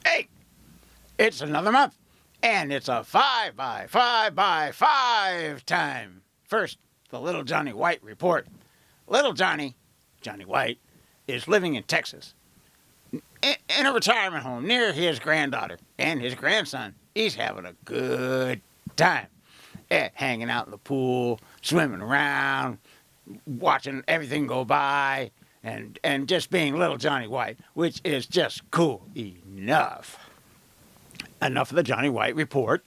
Hey, it's another month, and it's a 5 by 5 by 5 time. First, the Little Johnny White report. Little Johnny, Johnny White, is living in Texas, in a retirement home near his granddaughter and his grandson. He's having a good time, hanging out in the pool, swimming around, watching everything go by, and just being little Johnny White, which is just cool enough. Enough of the Johnny White report.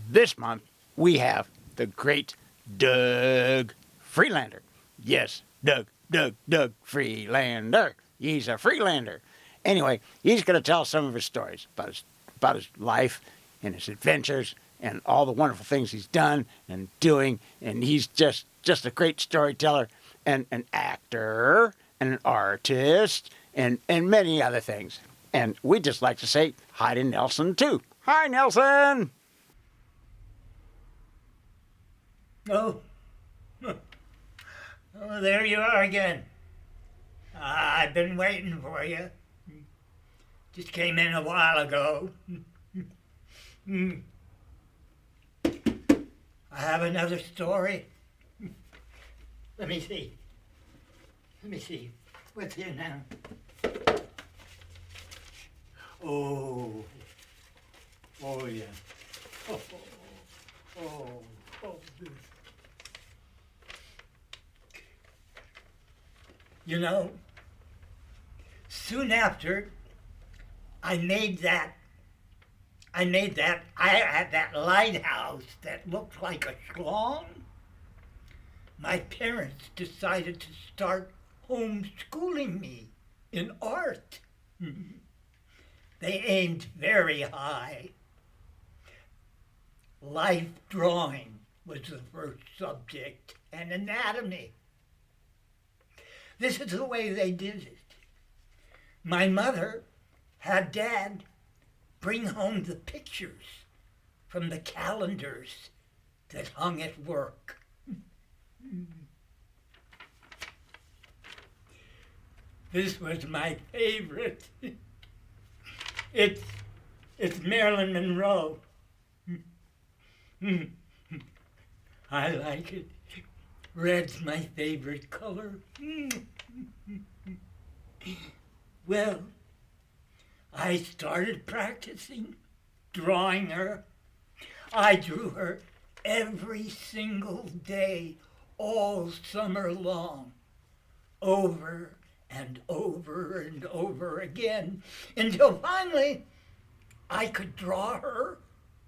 This month, we have the great Doug Freelander. Yes, Doug Freelander. He's a Freelander. Anyway, he's going to tell some of his stories about his life and his adventures and all the wonderful things he's done and doing. And he's just a great storyteller and an actor and an artist and many other things. And we'd just like to say hi to Nelson, too. Hi, Nelson! Oh, there you are again. I've been waiting for you. Just came in a while ago. I have another story. Let me see. What's here now? Oh, yeah. Oh. You know, soon after I had that lighthouse that looked like a schlong, my parents decided to start homeschooling me in art. They aimed very high. Life drawing was the first subject, and anatomy. This is the way they did it. My mother had Dad bring home the pictures from the calendars that hung at work. This was my favorite. It's Marilyn Monroe. I like it. Red's my favorite color. Well, I started practicing drawing her. I drew her every single day, all summer long, over and over and over again, until finally I could draw her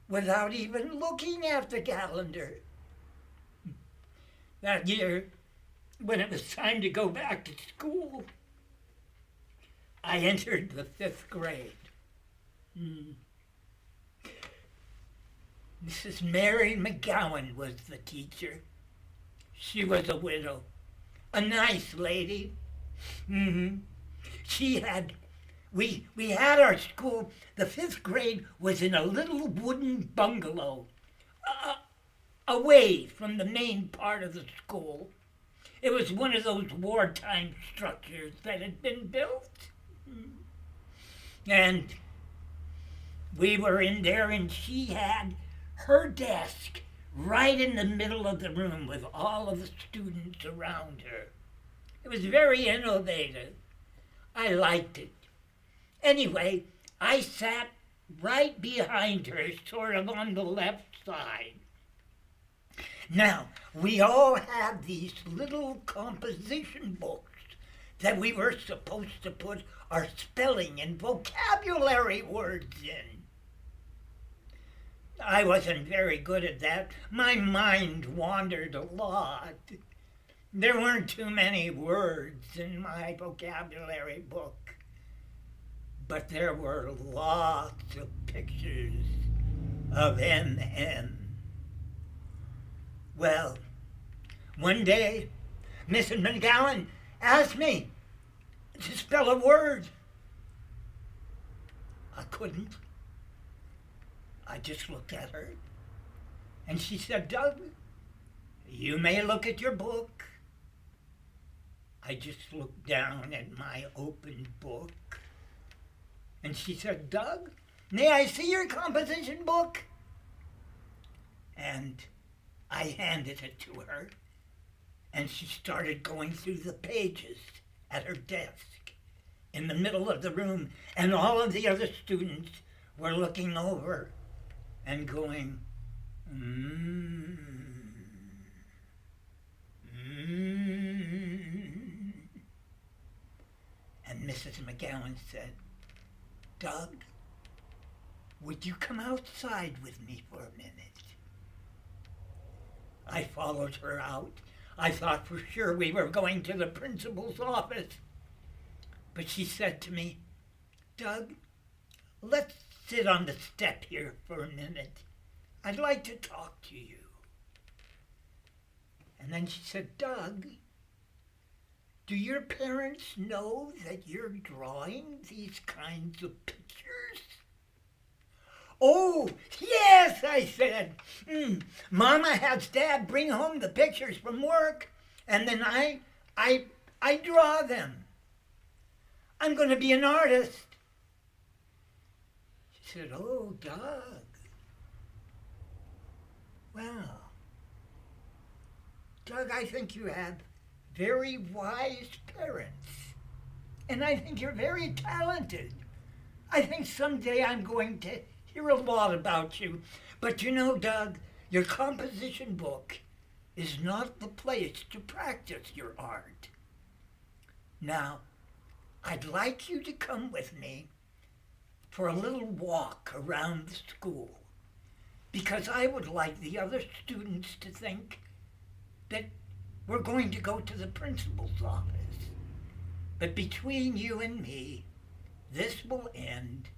without even looking at the calendar. That year, when it was time to go back to school, I entered the 5th grade. Mrs. Mary McGowan was the teacher. She was a widow, a nice lady. We had our school, the 5th grade was in a little wooden bungalow, away from the main part of the school. It was one of those wartime structures that had been built. And we were in there, and she had her desk right in the middle of the room with all of the students around her. It was very innovative. I liked it. Anyway, I sat right behind her, sort of on the left side. Now, we all had these little composition books that we were supposed to put our spelling and vocabulary words in. I wasn't very good at that. My mind wandered a lot. There weren't too many words in my vocabulary book, but there were lots of pictures of M. Well, one day, Mrs. McGowan asked me to spell a word. I couldn't. I just looked at her, and she said, "Doug, you may look at your book." I just looked down at my open book, And she said, "Doug, may I see your composition book?" And I handed it to her, and she started going through the pages at her desk in the middle of the room, and all of the other students were looking over and going, And Mrs. McGowan said, "Doug, would you come outside with me for a minute?" I followed her out. I thought for sure we were going to the principal's office. But she said to me, "Doug, let's sit on the step here for a minute. I'd like to talk to you." And then she said, "Doug, do your parents know that you're drawing these kinds of pictures?" "Oh, yes," I said. "Mama has Dad bring home the pictures from work, and then I draw them. I'm going to be an artist." She said, "Oh, Doug. Well, Doug, I think you have very wise parents, and I think you're very talented. I think someday I'm going to hear a lot about you. But you know, Doug, your composition book is not the place to practice your art. Now, I'd like you to come with me for a little walk around the school, because I would like the other students to think that we're going to go to the principal's office. But between you and me, this will end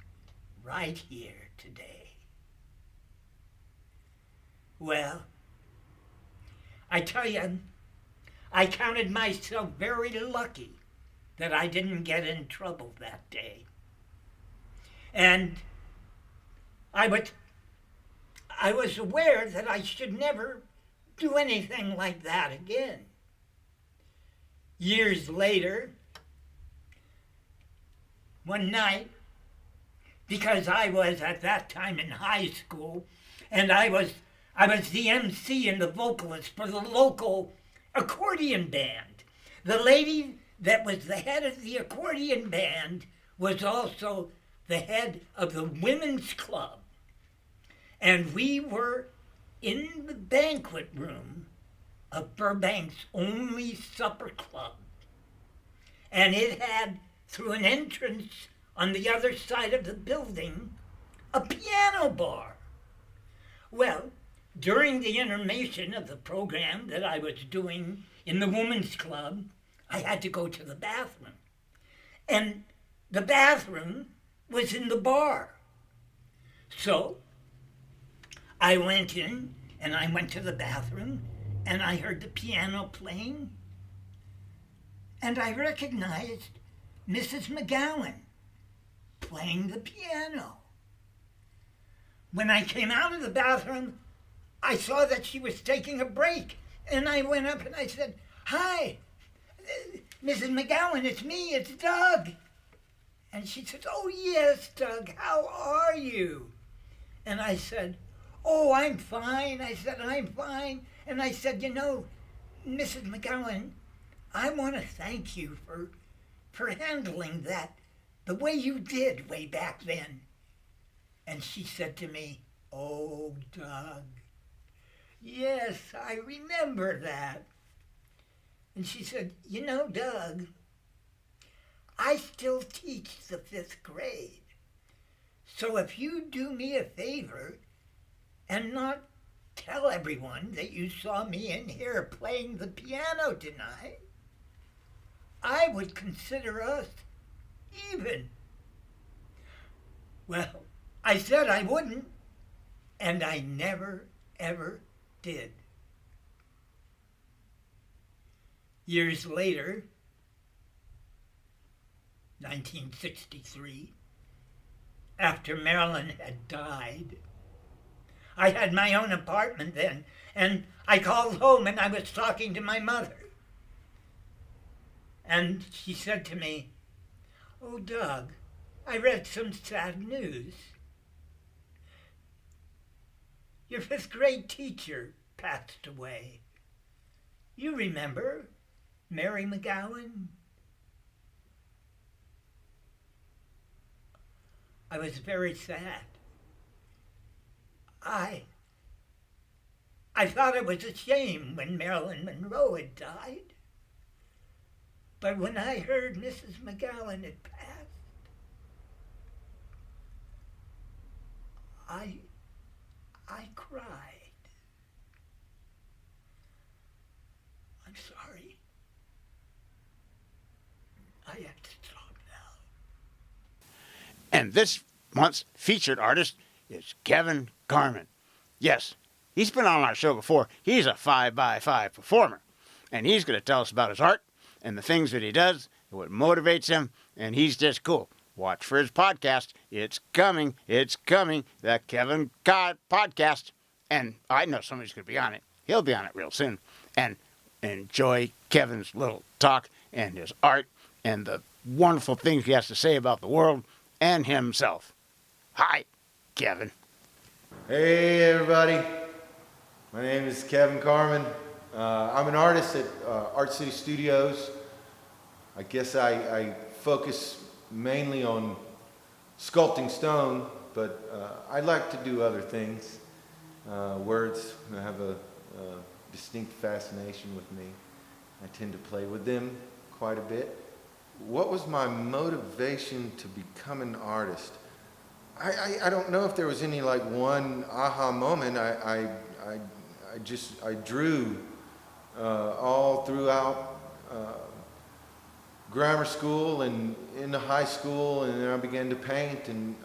right here today." Well, I tell you, I counted myself very lucky that I didn't get in trouble that day. And I was aware that I should never do anything like that again. Years later, one night, because I was at that time in high school, and I was the MC and the vocalist for the local accordion band. The lady that was the head of the accordion band was also the head of the women's club. And we were in the banquet room of Burbank's only supper club. And it had, through an entrance on the other side of the building, a piano bar. Well, during the intermission of the program that I was doing in the women's club, I had to go to the bathroom. And the bathroom was in the bar. So I went in, and I went to the bathroom, and I heard the piano playing, and I recognized Mrs. McGowan playing the piano. When I came out of the bathroom, I saw that she was taking a break, and I went up and I said, "Hi, Mrs. McGowan, it's me, it's Doug." And she said, "Oh, yes, Doug, how are you?" And I said, "Oh, I'm fine." I said, "I'm fine." And I said, "You know, Mrs. McGowan, I want to thank you for handling that the way you did way back then." And she said to me, "Oh, Doug, yes, I remember that." And she said, "You know, Doug, I still teach the 5th grade. So if you do me a favor and not tell everyone that you saw me in here playing the piano tonight, I would consider us even." Well, I said I wouldn't, and I never, ever did. Years later, 1963, after Marilyn had died, I had my own apartment then, and I called home and I was talking to my mother. And she said to me, "Oh, Doug, I read some sad news. Your fifth grade teacher passed away. You remember Mary McGowan? I was very sad. I thought it was a shame when Marilyn Monroe had died. But when I heard Mrs. McGowan had passed, I cried. I'm sorry. I have to stop now. And this month's featured artist is Kevin Carmen. Yes, he's been on our show before. He's a 5x5 performer. And he's going to tell us about his art and the things that he does, and what motivates him, and he's just cool. Watch for his podcast. It's coming. The Kevin podcast. And I know somebody's going to be on it. He'll be on it real soon. And enjoy Kevin's little talk and his art and the wonderful things he has to say about the world and himself. Hi, Kevin. Hey, everybody. My name is Kevin Carmen. I'm an artist at Art City Studios. I guess I focus mainly on sculpting stone, but I like to do other things. Words have a distinct fascination with me. I tend to play with them quite a bit. What was my motivation to become an artist? I don't know if there was any like one aha moment. I drew all throughout grammar school and into high school, and then I began to paint, and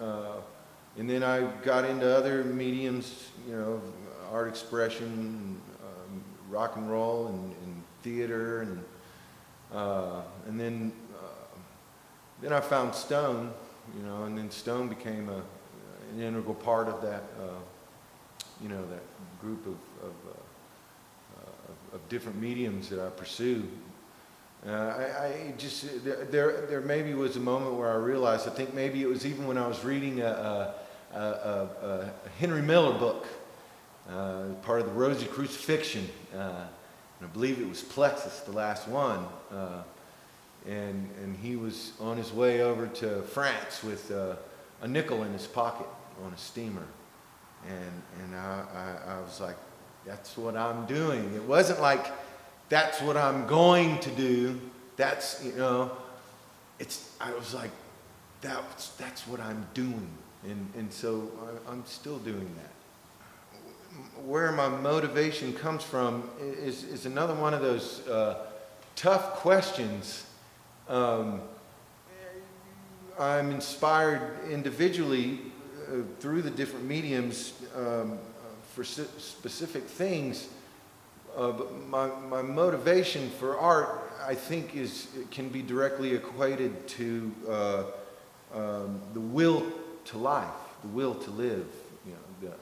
then I got into other mediums, you know, art expression, rock and roll, and theater, and then I found stone, you know, and then stone became an integral part of that, you know, that group of different mediums that I pursue. I just there maybe was a moment where I realized, I think maybe it was even when I was reading a Henry Miller book, part of the Rosy Crucifixion, and I believe it was Plexus, the last one, and he was on his way over to France with a nickel in his pocket on a steamer, and I was like, that's what I'm doing. It wasn't like, that's what I'm going to do. That's, you know, I was like, that's what I'm doing. And so I'm still doing that. Where my motivation comes from is another one of those tough questions. I'm inspired individually through the different mediums for specific things. But my motivation for art, I think, can be directly equated to the will to life, the will to live. You know,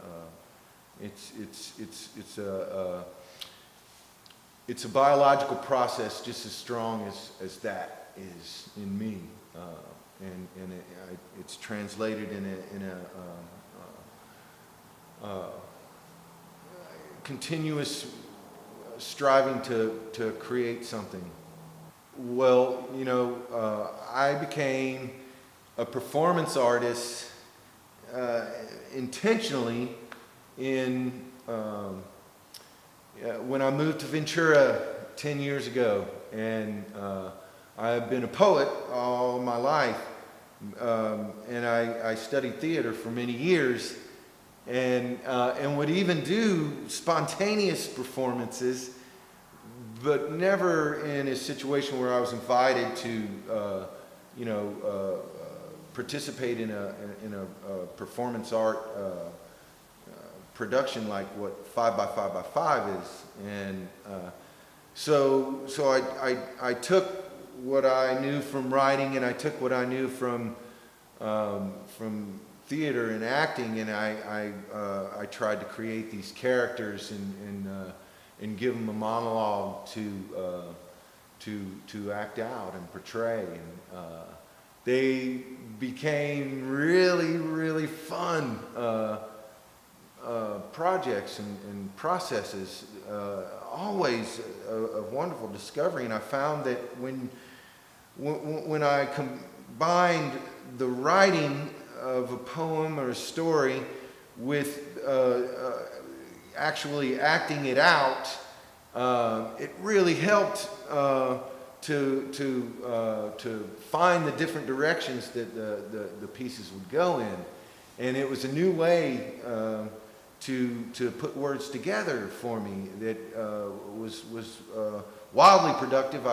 it's a biological process just as strong as that is in me, and it's translated in a continuous striving to create something. Well, you know, I became a performance artist intentionally when I moved to Ventura 10 years ago, and I've been a poet all my life, and I studied theater for many years, and would even do spontaneous performances, but never in a situation where I was invited to, participate in a performance art production like what 5x5x5 is, and so I took what I knew from writing, and I took what I knew from theater and acting, and I tried to create these characters and give them a monologue to act out and portray, and they became really, really fun projects and processes, always a wonderful discovery. And I found that when I combined the writing of a poem or a story with actually acting it out, it really helped to find the different directions that the pieces would go in. And it was a new way to put words together for me that was wildly productive.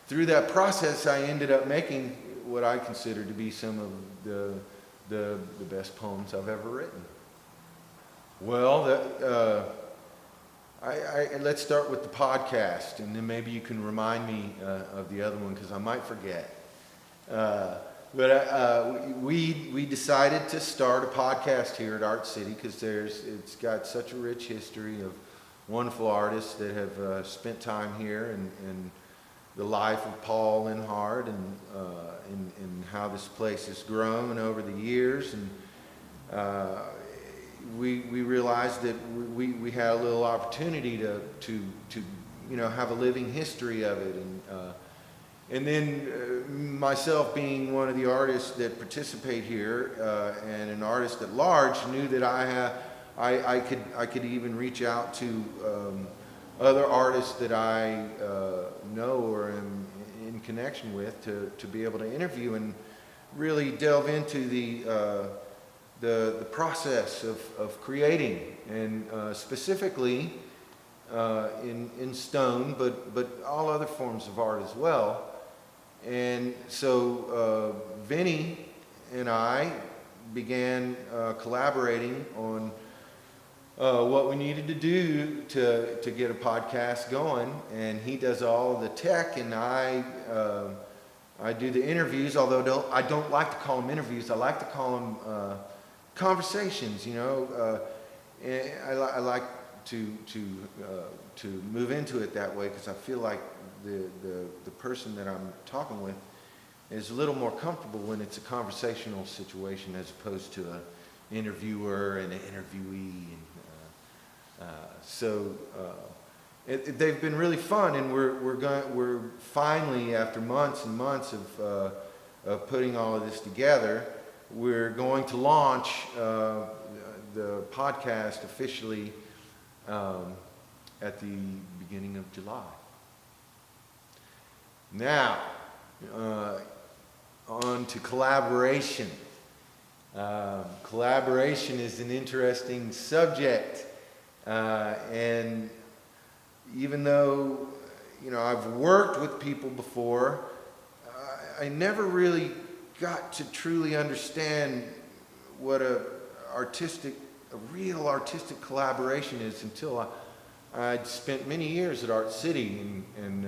Through that process, I ended up making what I consider to be some of the best poems I've ever written. Well, let's start with the podcast, and then maybe you can remind me of the other one, because I might forget. But we decided to start a podcast here at Art City because it's got such a rich history of wonderful artists that have spent time here, and the life of Paul Lindhard, and how this place has grown over the years. And we realized that we had a little opportunity to have a living history of it. And then myself, being one of the artists that participate here, and an artist at large, knew that I could even reach out to other artists that I know or am in connection with to be able to interview and really delve into the process of creating, and specifically in stone, but all other forms of art as well. And so Vinny and I began collaborating on what we needed to do to get a podcast going. And he does all the tech, and I do the interviews, although I don't like to call them interviews. I like to call them conversations, and I like to move into it that way, because I feel like the person that I'm talking with is a little more comfortable when it's a conversational situation as opposed to an interviewer and an interviewee. And they've been really fun, and we're finally, after months and months of putting all of this together, we're going to launch the podcast officially at the beginning of July. Now, on to collaboration. Collaboration is an interesting subject, and even though I've worked with people before, I never really got to truly understand what a real artistic collaboration is until I'd spent many years at Art City, and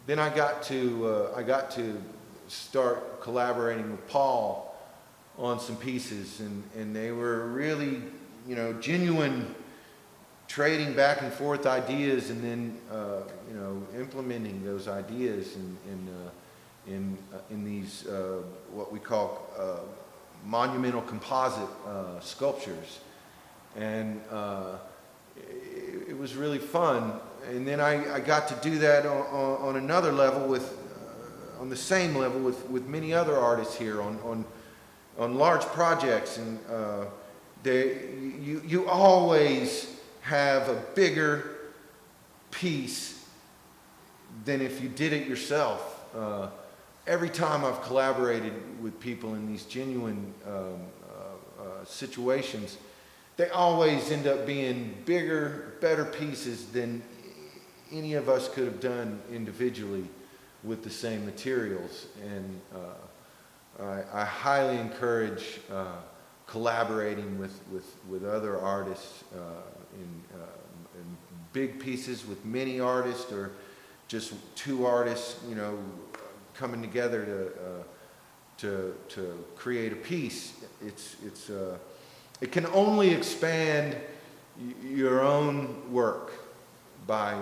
then I got to start collaborating with Paul on some pieces, and they were really genuine, trading back and forth ideas, and then implementing those ideas in these what we call monumental composite sculptures. And it was really fun. And then I got to do that on another level on the same level with many other artists here on large projects. And you always have a bigger piece than if you did it yourself. Every time I've collaborated with people in these genuine situations, they always end up being bigger, better pieces than any of us could have done individually with the same materials. And I highly encourage collaborating with other artists in big pieces with many artists, or just two artists, coming together to create a piece. It can only expand your own work by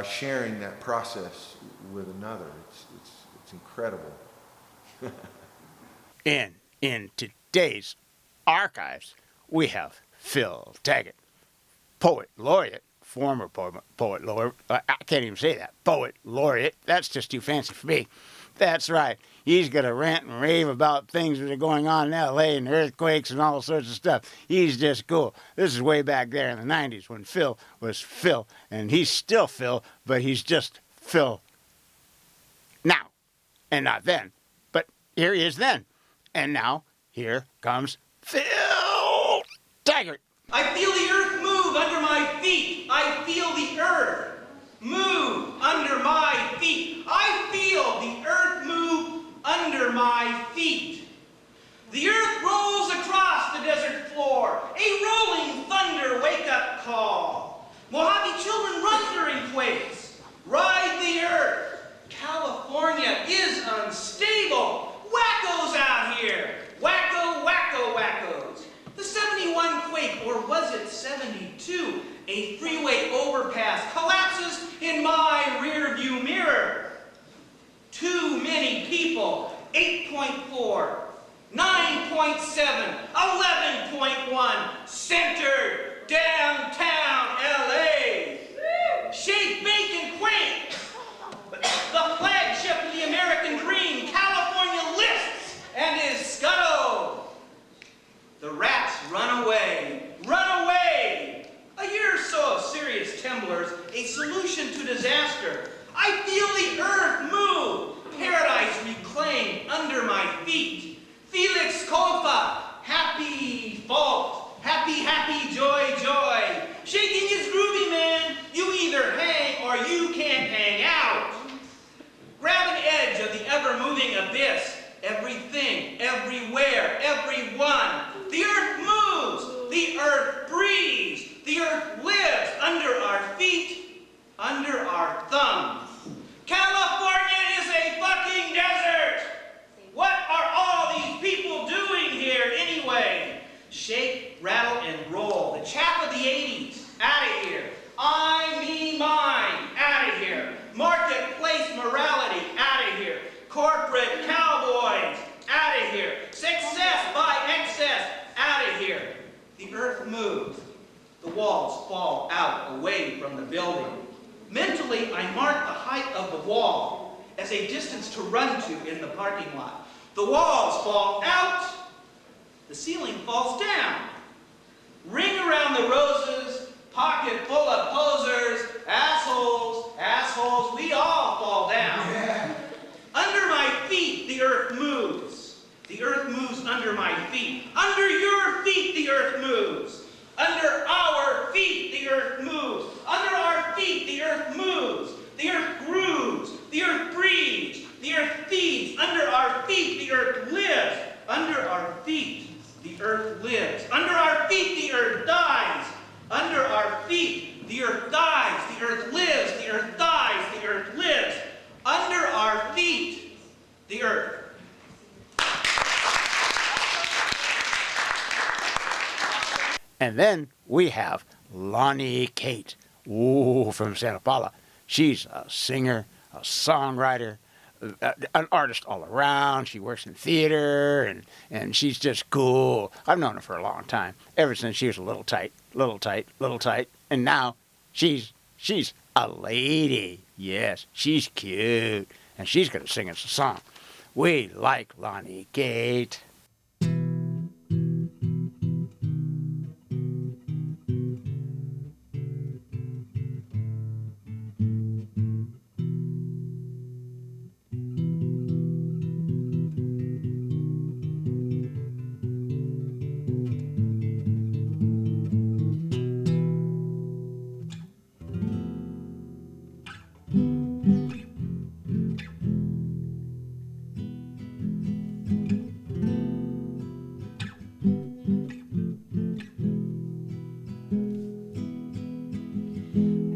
sharing that process with another. It's incredible. In today's archives, we have Phil Taggart, poet laureate, former poet laureate. I can't even say that. Poet laureate. That's just too fancy for me. That's right. He's going to rant and rave about things that are going on in L.A. and earthquakes and all sorts of stuff. He's just cool. This is way back there in the 90s when Phil was Phil. And he's still Phil, but he's just Phil now. And not then. But here he is then. And now, here comes Phil Taggart. I feel the earth move under my feet. I feel the earth move under my feet. I feel the earth move under my feet. The earth rolls across the desert floor, a rolling thunder wake-up call. Mojave children run during quakes. Ride the earth. California is unstable. Wackos out here. Wacko, wacko, wackos. The 71 quake, or was it 72? A freeway overpass collapses in my rearview mirror. Too many people. 8.4, 9.7, 11.1, centered downtown LA. Shake, bake, and quake. The flagship of the American dream, California lists and is scuttled. The rats run away, run away. A year or so of serious tumblers, a solution to disaster. I feel the earth move, paradise reclaimed under my feet. Felix Kolfa, happy fault, happy, happy, joy, joy. Shaking is groovy, man. You either hang or you can't hang out. Grab an edge of the ever-moving abyss. Everything, everywhere, everyone. The earth moves. The earth breathes. The earth lives under our feet, under our thumbs. California is a fucking desert. What are all these people doing here anyway? Shake, rattle, and roll. The chap of the 80s, out of here. I, me, mine, out of here. Marketplace morality, out of here. Corporate cowboys, out of here. Success by excess, out of here. The earth moves. The walls fall out away from the building. Mentally, I mark the height of the wall as a distance to run to in the parking lot. The walls fall out. The ceiling falls down. Ring around the roses, pocket full of posers, assholes, assholes, we all fall down. Yeah. Under my feet, the earth moves. The earth moves under my feet. Under your feet, the earth moves. Under our feet, the earth moves. Under our feet, the earth moves. The earth grooves. The earth breathes. The earth feeds. Under our feet, the earth lives. Under our feet, the earth lives. Under our feet, the earth dies. Under our feet, the earth dies. The earth lives. The earth dies. The earth lives. Under our feet, the earth. And then we have Loni Kate, from Santa Paula. She's a singer, a songwriter, an artist all around. She works in theater, and she's just cool. I've known her for a long time, ever since she was a little tight. And now she's a lady. Yes, she's cute, and she's going to sing us a song. We like Loni Kate.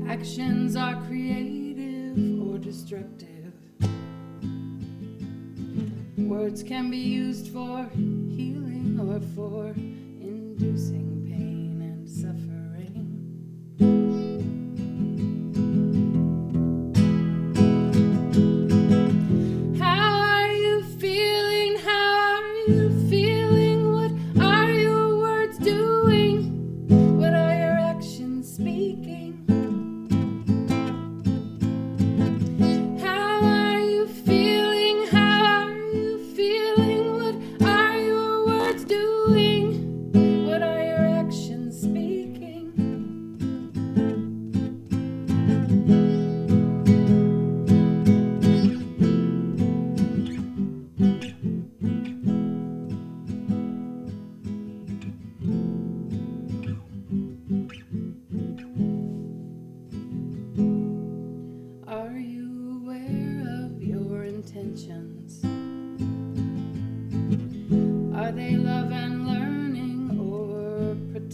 Actions are creative or destructive. Words can be used for healing or for inducing pain and suffering. How are you feeling?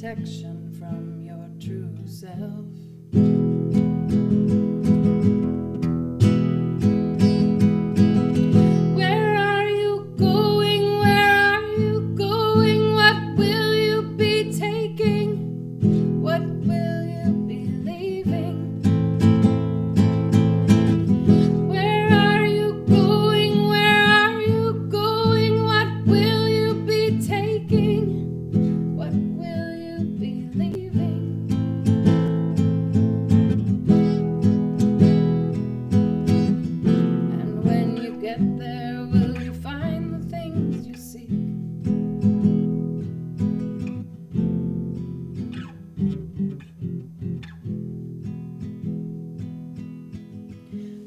protection from your true self. Where are you going? Where are you going? What will you be taking? What will you be leaving? Where are you going? Where are you going? What will you be taking? What will you be leaving? And when you get there, will you find the things you seek?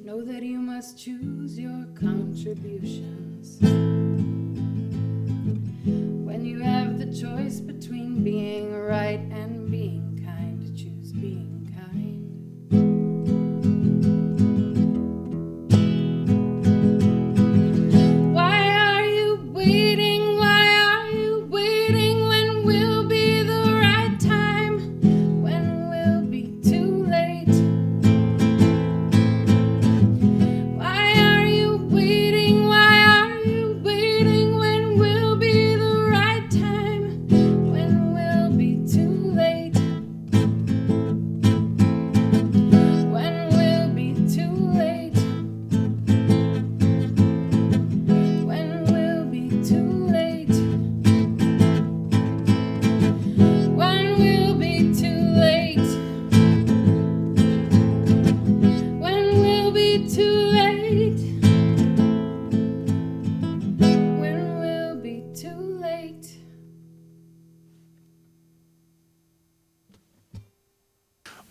Know that you must choose your contributions. When you have the choice between being right and being kind, choose being kind. Why are you waiting? Why are you waiting? When will be the right time? When will be too late? Why are you waiting? Why are you waiting? When will be the right time? When will be too late? When will be too late? When will be too late? When will be too late? When will be too late? When will be too late?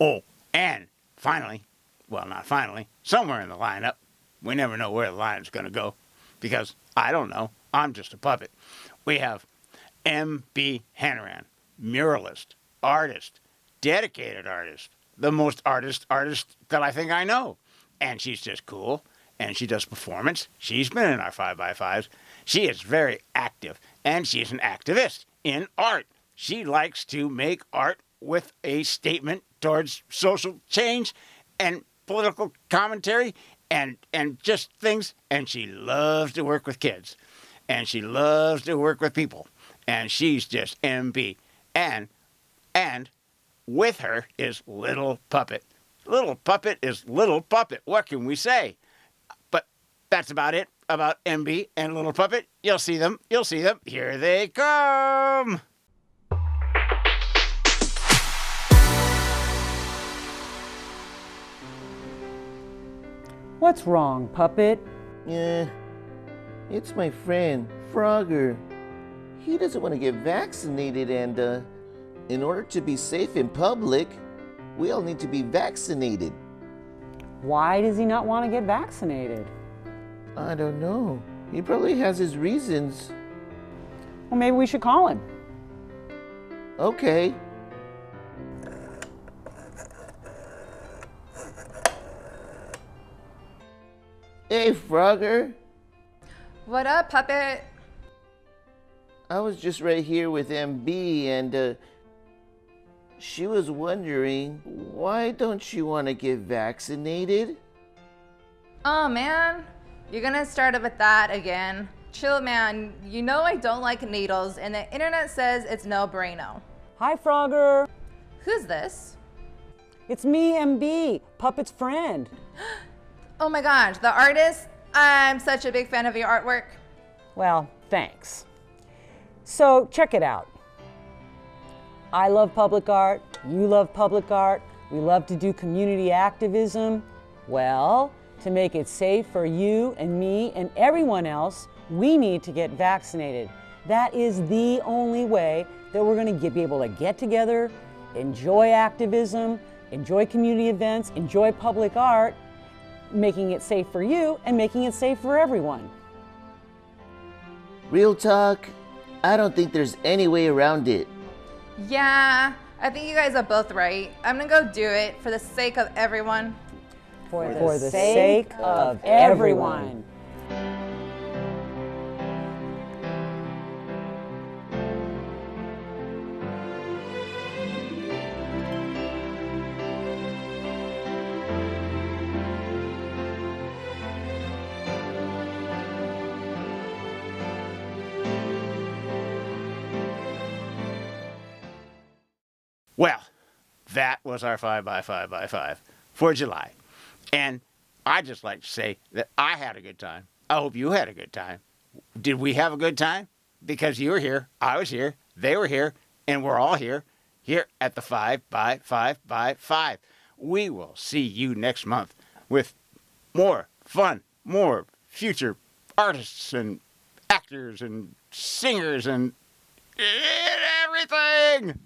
Oh, and finally, well, not finally, somewhere in the lineup, we never know where the lineup's going to go because I don't know. I'm just a puppet. We have M.B. Hanrahan, muralist, artist, dedicated artist, the most artist that I think I know. And she's just cool, and she does performance. She's been in our 5x5s. She is very active, and she's an activist in art. She likes to make art with a statement towards social change and political commentary and just things. And she loves to work with kids, and she loves to work with people. And she's just MB. And with her is Little Puppet. Little Puppet is Little Puppet. What can we say? But that's about it about MB and Little Puppet. You'll see them. You'll see them. Here they come. What's wrong, Puppet? It's my friend, Frogger. He doesn't want to get vaccinated, and in order to be safe in public, we all need to be vaccinated. Why does he not want to get vaccinated? I don't know. He probably has his reasons. Well, maybe we should call him. Okay. Hey, Frogger. What up, Puppet? I was just right here with MB, and she was wondering, why don't you want to get vaccinated? Oh, man. You're gonna start with that again. Chill, man. You know I don't like needles, and the internet says it's no bueno. Hi, Frogger. Who's this? It's me, MB, Puppet's friend. Oh my gosh, the artist? I'm such a big fan of your artwork. Well, thanks. So, check it out. I love public art. You love public art. We love to do community activism. Well, to make it safe for you and me and everyone else, we need to get vaccinated. That is the only way that we're going to be able to get together, enjoy activism, enjoy community events, enjoy public art, making it safe for you and making it safe for everyone. Real talk, I don't think there's any way around it. Yeah, I think you guys are both right. I'm gonna go do it for the sake of everyone. For the sake of everyone. that was our 5x5x5 for July. And I'd just like to say that I had a good time. I hope you had a good time. Did we have a good time? Because you were here, I was here, they were here, and we're all here at the 5x5x5. We will see you next month with more fun, more future artists and actors and singers and everything.